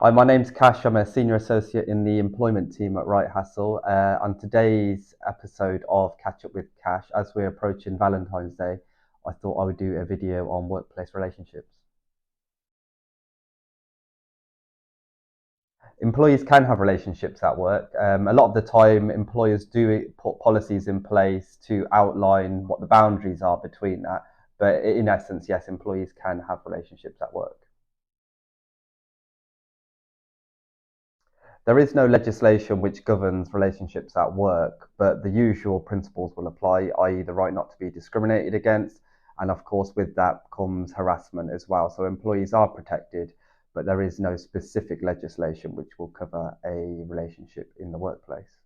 Hi, my name's Kash. I'm a senior associate in the employment team at Wright Hassel. On today's episode of Catch Up with Kash, as we're approaching Valentine's Day, I thought I would do a video on workplace relationships. Employees can have relationships at work. A lot of the time, employers do put policies in place to outline what the boundaries are between that. But in essence, yes, employees can have relationships at work. There is no legislation which governs relationships at work, but the usual principles will apply, i.e., the right not to be discriminated against. And of course, with that comes harassment as well. So employees are protected, but there is no specific legislation which will cover a relationship in the workplace.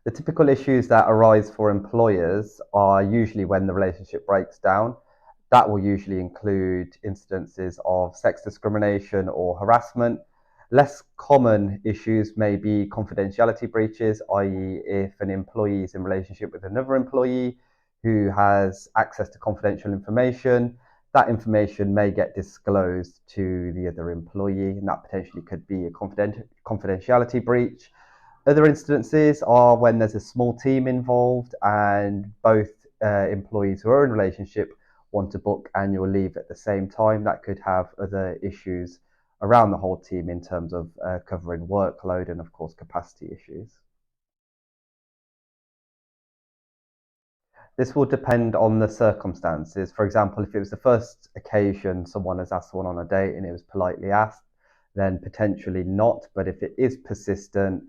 The typical issues that arise for employers are usually when the relationship breaks down. That will usually include incidences of sex discrimination or harassment. Less common issues may be confidentiality breaches, i.e., if an employee is in relationship with another employee who has access to confidential information, that information may get disclosed to the other employee, and that potentially could be a confidentiality breach. Other instances are when there's a small team involved and both employees who are in a relationship want to book annual leave at the same time. That could have other issues around the whole team in terms of covering workload and, of course, capacity issues. This will depend on the circumstances. For example, if it was the first occasion someone has asked someone on a date and it was politely asked, then potentially not. But if it is persistent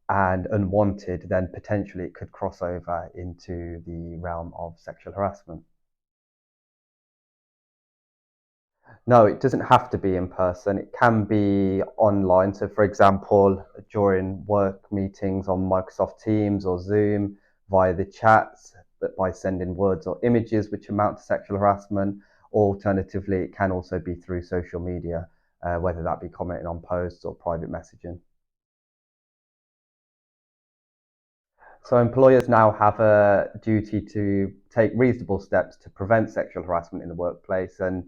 and unwanted, then potentially it could cross over into the realm of sexual harassment. No, it doesn't have to be in person. It can be online. So, for example, during work meetings on Microsoft Teams or Zoom, via the chats, but by sending words or images which amount to sexual harassment. Alternatively, it can also be through social media, whether that be commenting on posts or private messaging. So employers now have a duty to take reasonable steps to prevent sexual harassment in the workplace. And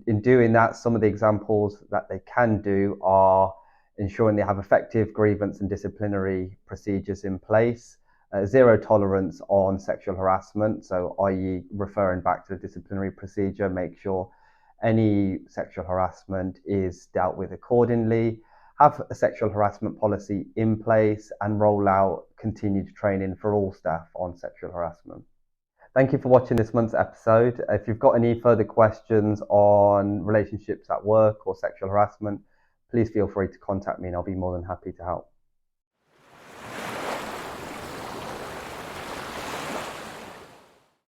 in doing that, some of the examples that they can do are ensuring they have effective grievance and disciplinary procedures in place, zero tolerance on sexual harassment, so i.e. referring back to the disciplinary procedure, make sure any sexual harassment is dealt with accordingly, have a sexual harassment policy in place, and roll out continued training for all staff on sexual harassment. Thank you for watching this month's episode. If you've got any further questions on relationships at work or sexual harassment, please feel free to contact me and I'll be more than happy to help.